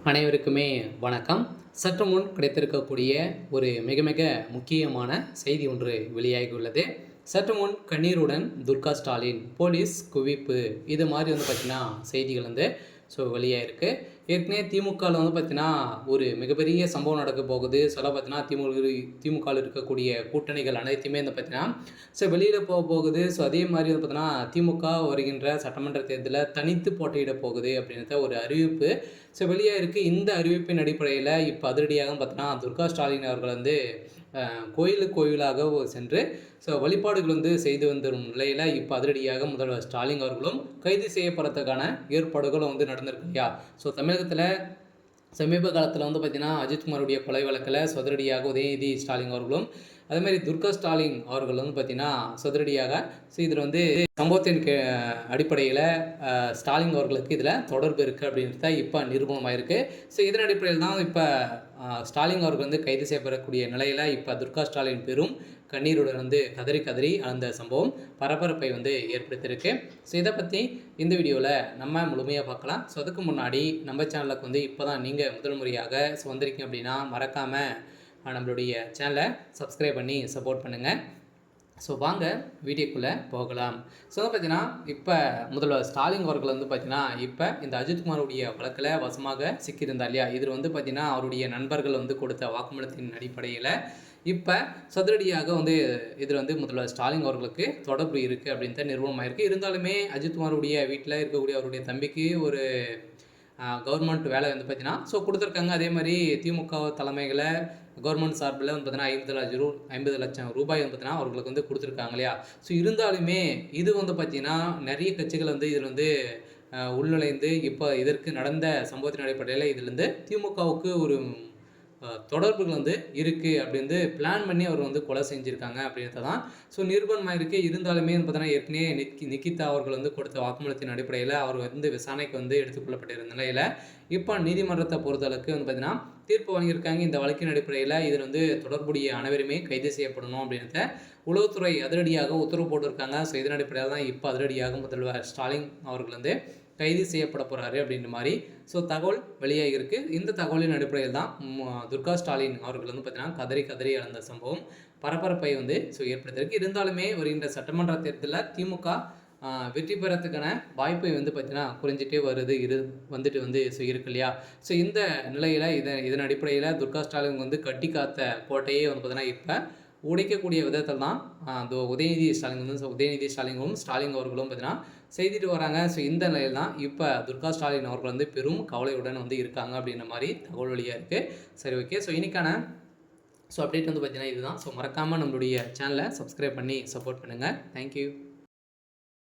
அனைவருக்குமே வணக்கம். சற்று முன் கிடைத்திருக்கக்கூடிய ஒரு மிக மிக முக்கியமான செய்தி ஒன்று வெளியாகியுள்ளது. சற்று முன் கண்ணீருடன் துர்கா ஸ்டாலின் போலீஸ் குவிப்பு இது மாதிரி பார்த்தீங்கன்னா செய்திகள் வெளியாயிருக்கு. ஏற்கனவே திமுகவில் பார்த்தீங்கன்னா ஒரு மிகப்பெரிய சம்பவம் நடக்க போகுது. பார்த்தீங்கன்னா திமுகவில் இருக்கக்கூடிய கூட்டணிகள் அனைத்துமே பார்த்தீங்கன்னா வெளியில் போகுது. அதே மாதிரி பார்த்தீங்கன்னா திமுக வருகின்ற சட்டமன்ற தேர்தலில் தனித்து போட்டியிட போகுது அப்படின்ற ஒரு அறிவிப்பு வெளியாயிருக்கு. இந்த அறிவிப்பின் அடிப்படையில் இப்போ அதிரடியாக பார்த்தீங்கன்னா துர்கா ஸ்டாலின் அவர்கள் கோயிலாக சென்று வழிபாடுகள் செய்து வரும் நிலையில் இப்போ அதிரடியாக முதல்வர் ஸ்டாலின் அவர்களும் கைது செய்யப்படுறதுக்கான ஏற்பாடுகளும் நடந்திருக்கு இல்லையா. தமிழகத்தில் சமீப காலத்தில் பார்த்தீங்கன்னா அஜித்குமாருடைய கொலை வழக்கில் அதிரடியாக உதயநிதி ஸ்டாலின் அவர்களும் அதேமாதிரி துர்கா ஸ்டாலின் அவர்கள் பார்த்தீங்கன்னா அதிரடியாக இதில் சம்பவத்தின் அடிப்படையில் ஸ்டாலின் அவர்களுக்கு இதில் தொடர்பு இருக்குது அப்படின்றத இப்போ நிரூபணமாயிருக்கு. இதன் அடிப்படையில் தான் இப்போ ஸ்டாலின் அவர்கள் கைது செய்யப்படக்கூடிய நிலையில் இப்போ துர்கா ஸ்டாலின் பெரும் கண்ணீருடன் கதறி கதறி அந்த சம்பவம் பரபரப்பை ஏற்படுத்தியிருக்கு. இதை பற்றி இந்த வீடியோவில் நம்ம முழுமையாக பார்க்கலாம். அதுக்கு முன்னாடி நம்ம சேனலுக்கு இப்போ தான் நீங்கள் முதல் முறையாக வந்திருக்கீங்க அப்படின்னா மறக்காமல் நம்மளுடைய சேனலை சப்ஸ்கிரைப் பண்ணி சப்போர்ட் பண்ணுங்கள். வாங்க வீடியோக்குள்ளே போகலாம். பார்த்தீங்கன்னா இப்போ முதல்வர் ஸ்டாலின் அவர்கள் பார்த்தீங்கன்னா இப்போ இந்த அஜித்குமாருடைய வழக்கில் வசமாக சிக்கியிருந்தார் இல்லையா. இதில் பார்த்தீங்கன்னா அவருடைய நண்பர்கள் கொடுத்த வாக்குமூலத்தின் அடிப்படையில் இப்போ சதுரடியாக இதில் முதல்வர் ஸ்டாலின் அவர்களுக்கு தொடர்பு இருக்குது அப்படின்ட்டு நிறுவனமாயிருக்கு. இருந்தாலுமே அஜித்குமாருடைய வீட்டில் இருக்கக்கூடிய அவருடைய தம்பிக்கு ஒரு கவர்மெண்ட் வேலை பார்த்தீங்கன்னா கொடுத்துருக்காங்க. அதே மாதிரி திமுக தலைமைகளை கவர்மெண்ட் சார்பில் பார்த்தீங்கன்னா 50 லட்சம் ரூபாய் பார்த்தீங்கன்னா அவர்களுக்கு கொடுத்துருக்காங்க இல்லையா. இருந்தாலுமே இது பார்த்தீங்கன்னா நிறைய கட்சிகள் இதில் உள்நுழைந்து இப்போ இதற்கு நடந்த சம்பவத்தின் அடிப்படையில் இதிலிருந்து திமுகவுக்கு ஒரு தொடர்புகள் இருக்குது அப்படின்னு பிளான் பண்ணி அவர் கொலை செஞ்சுருக்காங்க அப்படின்றது தான் நிரூபணமாக இருக்குது. இருந்தாலுமே பார்த்தீங்கன்னா ஏற்கனவே நிக்கிதா அவர்கள் கொடுத்த வாக்குமூலத்தின் அடிப்படையில் அவர் விசாரணைக்கு எடுத்துக்கொள்ளப்பட்டிருந்த நிலையில் இப்போ நீதிமன்றத்தை பொறுத்தளவுக்கு பார்த்தீங்கன்னா தீர்ப்பு வழங்கியிருக்காங்க. இந்த வழக்கின் அடிப்படையில் இதில் தொடர்புடைய அனைவருமே கைது செய்யப்படணும் அப்படின்றத உளவுத்துறை அதிரடியாக உத்தரவு போட்டிருக்காங்க. இதன் அடிப்படையில் தான் இப்போ அதிரடியாக முதல்வர் ஸ்டாலின் அவர்கள் கைது செய்யப்பட போகிறாரு அப்படின்ற மாதிரி தகவல் வெளியாகிருக்கு. இந்த தகவலின் அடிப்படையில் தான் துர்கா ஸ்டாலின் அவர்கள் பார்த்தீங்கன்னா கதறி கதறி இழந்த சம்பவம் பரபரப்பை ஏற்படுத்தியிருக்கு. இருந்தாலுமே வருகின்ற சட்டமன்ற தேர்தலில் திமுக வெற்றி பெறத்துக்கான வாய்ப்பை பார்த்தீங்கன்னா குறைஞ்சிட்டே வருது இருக்கு இல்லையா. இந்த நிலையில் இதன் அடிப்படையில் துர்கா ஸ்டாலின் கட்டி காத்த கோட்டையே பார்த்தீங்கன்னா இப்போ உடைக்கக்கூடிய விதத்தில் தான் உதயநிதி ஸ்டாலினும் ஸ்டாலின் அவர்களும் பார்த்தீங்கன்னா செய்துட்டு வராங்க. இந்த நிலையில் தான் இப்போ துர்கா ஸ்டாலின் அவர்கள் பெரும் கவலையுடன் இருக்காங்க அப்படின்ற மாதிரி தகவல் வழியாக இருக்குது. சரி, ஓகே. இன்னைக்கான அப்டேட் பார்த்தீங்கன்னா இதுதான். மறக்காமல் நம்மளுடைய சேனலை சப்ஸ்கிரைப் பண்ணி சப்போர்ட் பண்ணுங்கள். தேங்க்யூ.